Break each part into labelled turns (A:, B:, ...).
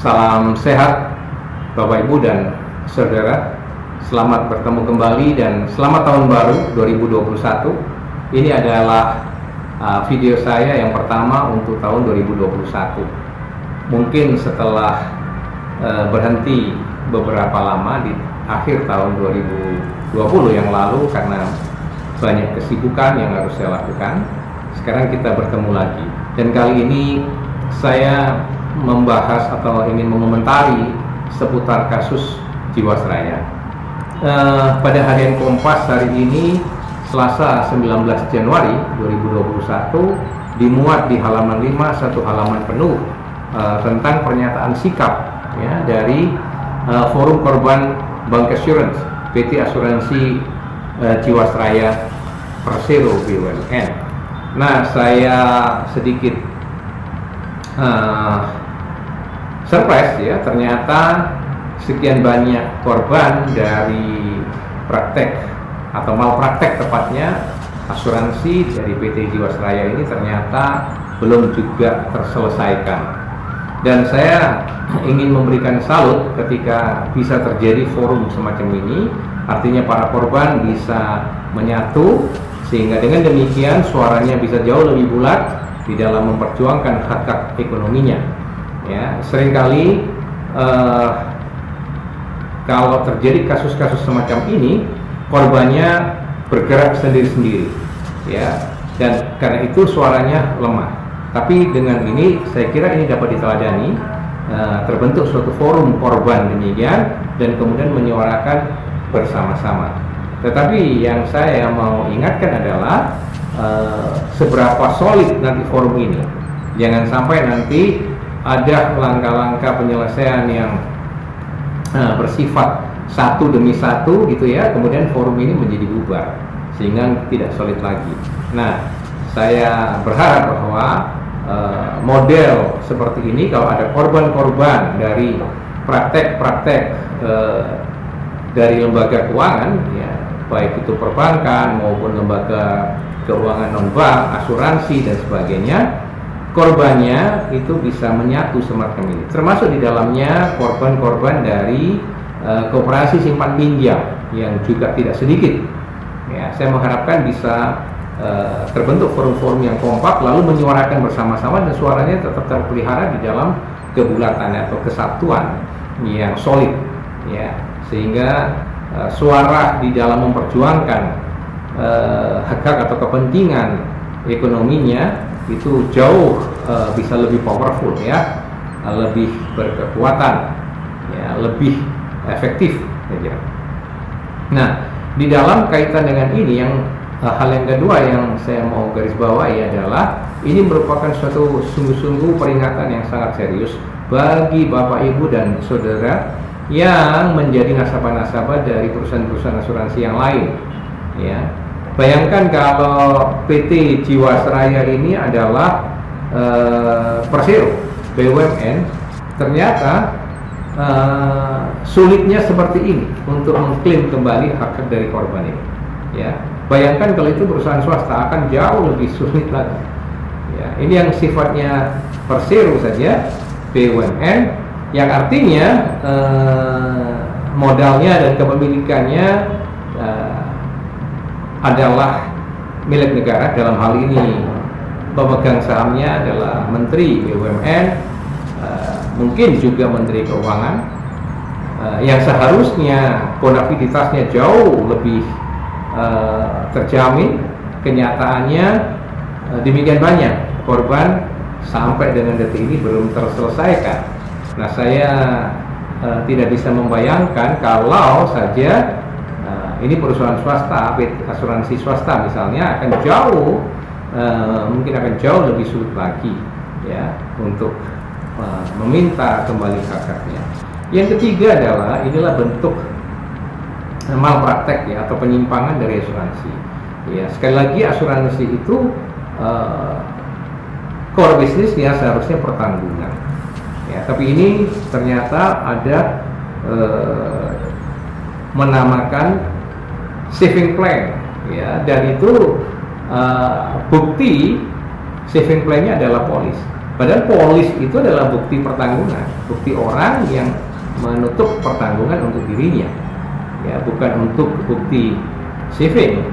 A: Salam sehat Bapak Ibu dan Saudara. Selamat bertemu kembali dan selamat tahun baru 2021. Ini adalah video saya yang pertama untuk tahun 2021. Mungkin setelah berhenti beberapa lama di akhir tahun 2020 yang lalu karena banyak kesibukan yang harus saya lakukan. Sekarang kita bertemu lagi dan kali ini saya membahas atau ingin mengomentari seputar kasus Jiwasraya. Pada harian Kompas hari ini, Selasa 19 Januari 2021, dimuat di halaman 5 satu halaman penuh tentang pernyataan sikap ya, dari Forum Korban Bancassurance PT Asuransi Jiwasraya Persero BUMN. Nah, saya sedikit surprise ya, ternyata sekian banyak korban dari praktek atau malpraktek tepatnya asuransi dari PT Jiwasraya ini ternyata belum juga terselesaikan. Dan saya ingin memberikan salut ketika bisa terjadi forum semacam ini, artinya para korban bisa menyatu sehingga dengan demikian suaranya bisa jauh lebih bulat di dalam memperjuangkan hak-hak ekonominya. Ya, seringkali kalau terjadi kasus-kasus semacam ini, korbannya bergerak sendiri-sendiri, ya, dan karena itu suaranya lemah. Tapi dengan ini, saya kira ini dapat diteladani, terbentuk suatu forum korban demikian, dan kemudian menyuarakan bersama-sama. Tetapi yang saya mau ingatkan adalah seberapa solid nanti forum ini. Jangan sampai nanti ada langkah-langkah penyelesaian yang bersifat satu demi satu gitu ya, kemudian forum ini menjadi bubar sehingga tidak solid lagi. Nah, saya berharap bahwa model seperti ini, kalau ada korban-korban dari praktek-praktek dari lembaga keuangan ya, baik itu perbankan maupun lembaga keuangan non-bank, asuransi dan sebagainya, korbannya itu bisa menyatu semacam ini. Termasuk di dalamnya korban-korban dari koperasi simpan pinjam yang juga tidak sedikit. Ya, saya mengharapkan bisa terbentuk forum-forum yang kompak lalu menyuarakan bersama-sama dan suaranya tetap terpelihara di dalam kebulatan atau kesatuan yang solid ya, sehingga suara di dalam memperjuangkan hak-hak atau kepentingan ekonominya itu jauh bisa lebih powerful ya, lebih berkekuatan ya, lebih efektif ya. Nah, di dalam kaitan dengan ini yang hal yang kedua yang saya mau garis bawahi adalah ini merupakan suatu sungguh-sungguh peringatan yang sangat serius bagi Bapak Ibu dan Saudara yang menjadi nasabah-nasabah dari perusahaan-perusahaan asuransi yang lain ya. Bayangkan kalau PT Jiwasraya ini adalah Persero BUMN, ternyata sulitnya seperti ini untuk mengklaim kembali hak dari korban ini. Ya, bayangkan kalau itu perusahaan swasta akan jauh lebih sulit lagi. Ya, ini yang sifatnya Persero saja BUMN, yang artinya modalnya dan kepemilikannya adalah milik negara. Dalam hal ini pemegang sahamnya adalah Menteri BUMN, mungkin juga Menteri Keuangan, yang seharusnya bonaviditasnya jauh lebih terjamin. Kenyataannya demikian banyak korban sampai dengan detik ini belum terselesaikan. Nah, saya tidak bisa membayangkan kalau saja ini perusahaan swasta, asuransi swasta misalnya, akan jauh mungkin akan jauh lebih sulit lagi ya untuk meminta kembali hak-haknya. Yang ketiga adalah inilah bentuk malpraktek ya, atau penyimpangan dari asuransi. Ya, sekali lagi asuransi itu core bisnisnya seharusnya pertanggungan. Ya, tapi ini ternyata ada menamakan saving plan ya, dan itu bukti saving plan-nya adalah polis Padahal polis itu adalah bukti pertanggungan, bukti orang yang menutup pertanggungan untuk dirinya, ya, bukan untuk bukti saving.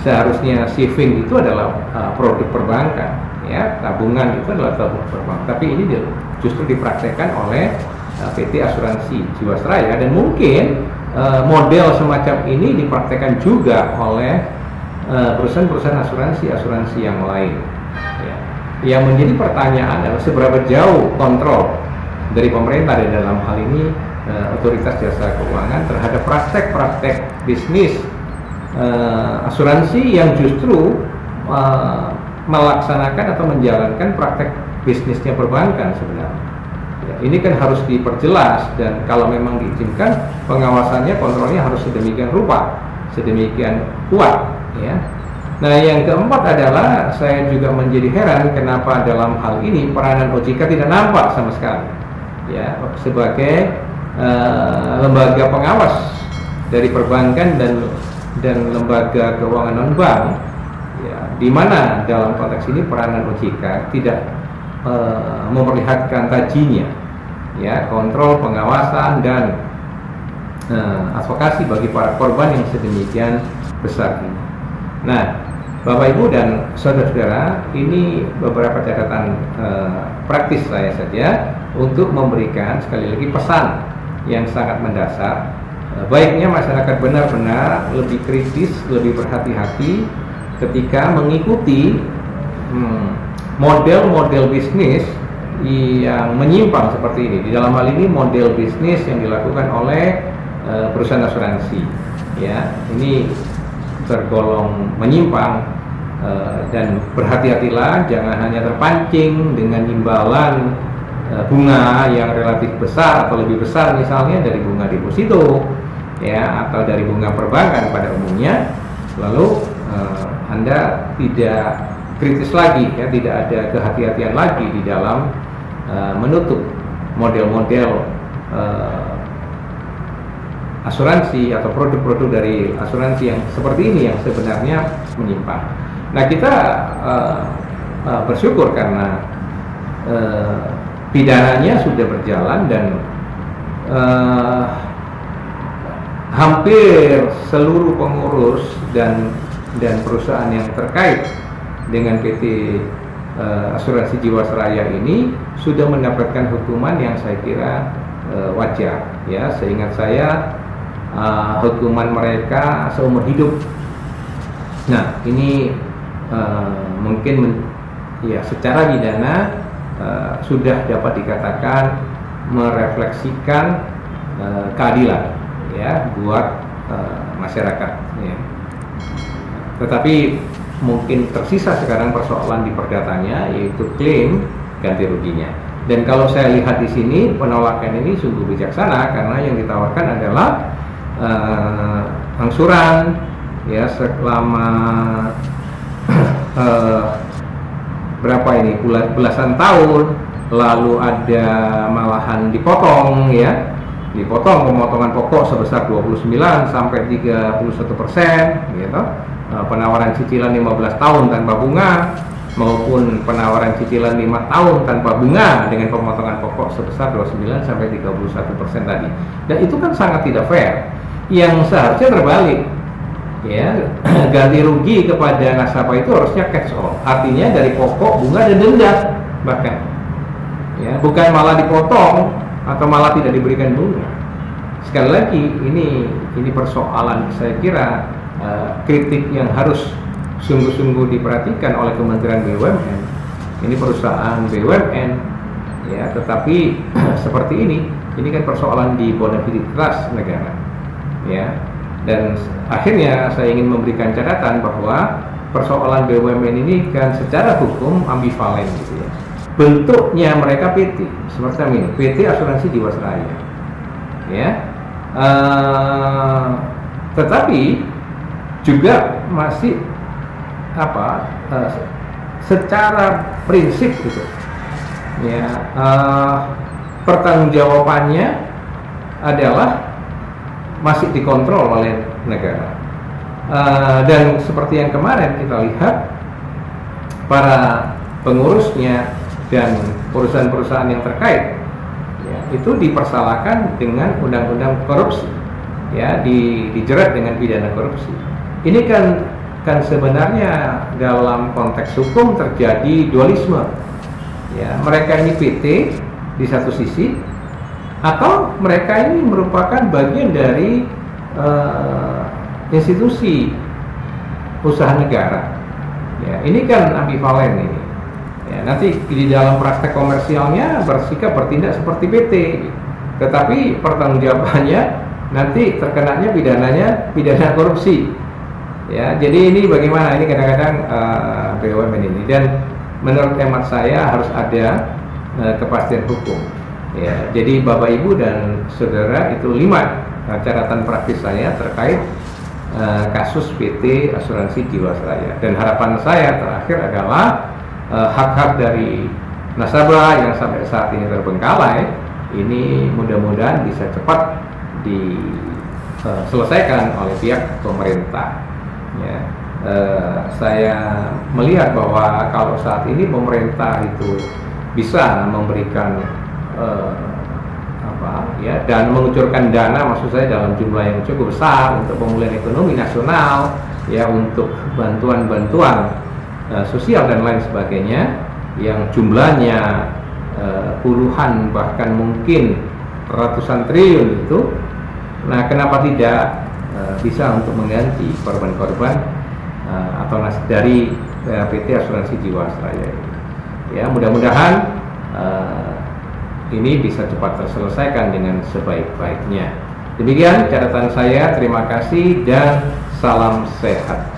A: Seharusnya saving itu adalah produk perbankan, ya, tabungan itu adalah tabungan perbankan. Tapi ini justru dipraktekkan oleh PT Asuransi Jiwasraya, dan mungkin model semacam ini dipraktekkan juga oleh perusahaan-perusahaan asuransi yang lain. Ya. Yang menjadi pertanyaan adalah seberapa jauh kontrol dari pemerintah dan dalam hal ini otoritas jasa keuangan terhadap praktek-praktek bisnis asuransi yang justru melaksanakan atau menjalankan praktek bisnisnya perbankan sebenarnya. Ya, ini kan harus diperjelas, dan kalau memang diizinkan pengawasannya, kontrolnya harus sedemikian rupa, sedemikian kuat, ya. Nah, yang keempat adalah saya juga menjadi heran kenapa dalam hal ini peranan OJK tidak nampak sama sekali, ya, sebagai lembaga pengawas dari perbankan dan lembaga keuangan non bank, ya, di mana dalam konteks ini peranan OJK tidak memperlihatkan tajinya, ya, kontrol, pengawasan, dan advokasi bagi para korban yang sedemikian besar ini. Nah, Bapak Ibu dan saudara-saudara, ini beberapa catatan praktis saya saja untuk memberikan sekali lagi pesan yang sangat mendasar. Baiknya masyarakat benar-benar lebih kritis, lebih berhati-hati ketika mengikuti model-model bisnis yang menyimpang seperti ini. Di dalam hal ini model bisnis yang dilakukan oleh perusahaan asuransi, ya, ini tergolong menyimpang, dan berhati-hatilah, jangan hanya terpancing dengan imbalan bunga yang relatif besar atau lebih besar, misalnya dari bunga deposito, ya, atau dari bunga perbankan pada umumnya, lalu Anda tidak kritis lagi, ya, tidak ada kehati-hatian lagi di dalam menutup model-model asuransi atau produk-produk dari asuransi yang seperti ini yang sebenarnya menyimpang. Nah, kita bersyukur karena pidananya sudah berjalan, dan hampir seluruh pengurus dan perusahaan yang terkait dengan PT Asuransi Jiwasraya ini sudah mendapatkan hukuman yang saya kira wajar, ya. Seingat saya hukuman mereka seumur hidup. Nah, ini mungkin ya secara pidana sudah dapat dikatakan merefleksikan keadilan, ya, buat masyarakat, ya. Tetapi mungkin tersisa sekarang persoalan di perdatanya, yaitu klaim ganti ruginya. Dan kalau saya lihat di sini penolakan ini sungguh bijaksana, karena yang ditawarkan adalah angsuran, ya, selama berapa ini, belasan tahun, lalu ada malahan dipotong, ya, dipotong pemotongan pokok sebesar 29 sampai 31%, gitu. Penawaran cicilan 15 tahun tanpa bunga, maupun penawaran cicilan 5 tahun tanpa bunga dengan pemotongan pokok sebesar 29 sampai 31% tadi. Dan itu kan sangat tidak fair. Yang seharusnya terbalik, ya, ganti rugi kepada nasabah itu harusnya cash all, artinya dari pokok, bunga, dan denda bahkan, ya, bukan malah dipotong atau malah tidak diberikan bunga. Sekali lagi, ini persoalan saya kira kritik yang harus sungguh-sungguh diperhatikan oleh Kementerian BUMN. Ini perusahaan BUMN, ya, tetapi seperti ini kan persoalan di bonafide negara, ya. Dan akhirnya saya ingin memberikan catatan bahwa persoalan BUMN ini kan secara hukum ambivalen, gitu, ya. Bentuknya mereka PT seperti ini, PT Asuransi Jiwasraya, ya, tetapi juga masih secara prinsip, gitu, ya, pertanggungjawabannya adalah masih dikontrol oleh negara, dan seperti yang kemarin kita lihat, para pengurusnya dan perusahaan-perusahaan yang terkait, ya, itu dipersalahkan dengan undang-undang korupsi, ya, dijerat dengan pidana korupsi. Ini kan sebenarnya dalam konteks hukum terjadi dualisme, ya, mereka ini PT di satu sisi, atau mereka ini merupakan bagian dari institusi usaha negara. Ya, ini kan ambivalen ini. Ya, nanti di dalam praktek komersialnya bersikap bertindak seperti PT, tetapi pertanggungjawabannya nanti terkenanya pidana korupsi. Ya, jadi ini bagaimana? Ini kadang-kadang BUMN ini, dan menurut hemat saya harus ada kepastian hukum. Ya, jadi Bapak Ibu dan Saudara, itu 5 catatan praktis saya terkait kasus PT Asuransi Jiwasraya, dan harapan saya terakhir adalah hak-hak dari nasabah yang sampai saat ini terbengkalai ini mudah-mudahan bisa cepat diselesaikan oleh pihak pemerintah. Ya, saya melihat bahwa kalau saat ini pemerintah itu bisa memberikan dan mengucurkan dana, maksud saya dalam jumlah yang cukup besar untuk pemulihan ekonomi nasional, ya, untuk bantuan-bantuan sosial dan lain sebagainya yang jumlahnya puluhan bahkan mungkin ratusan triliun itu. Nah, kenapa tidak bisa untuk mengganti korban-korban atau dari PT Asuransi Jiwasraya ini? Ya, mudah-mudahan ini bisa cepat terselesaikan dengan sebaik-baiknya. Demikian catatan saya, terima kasih dan salam sehat.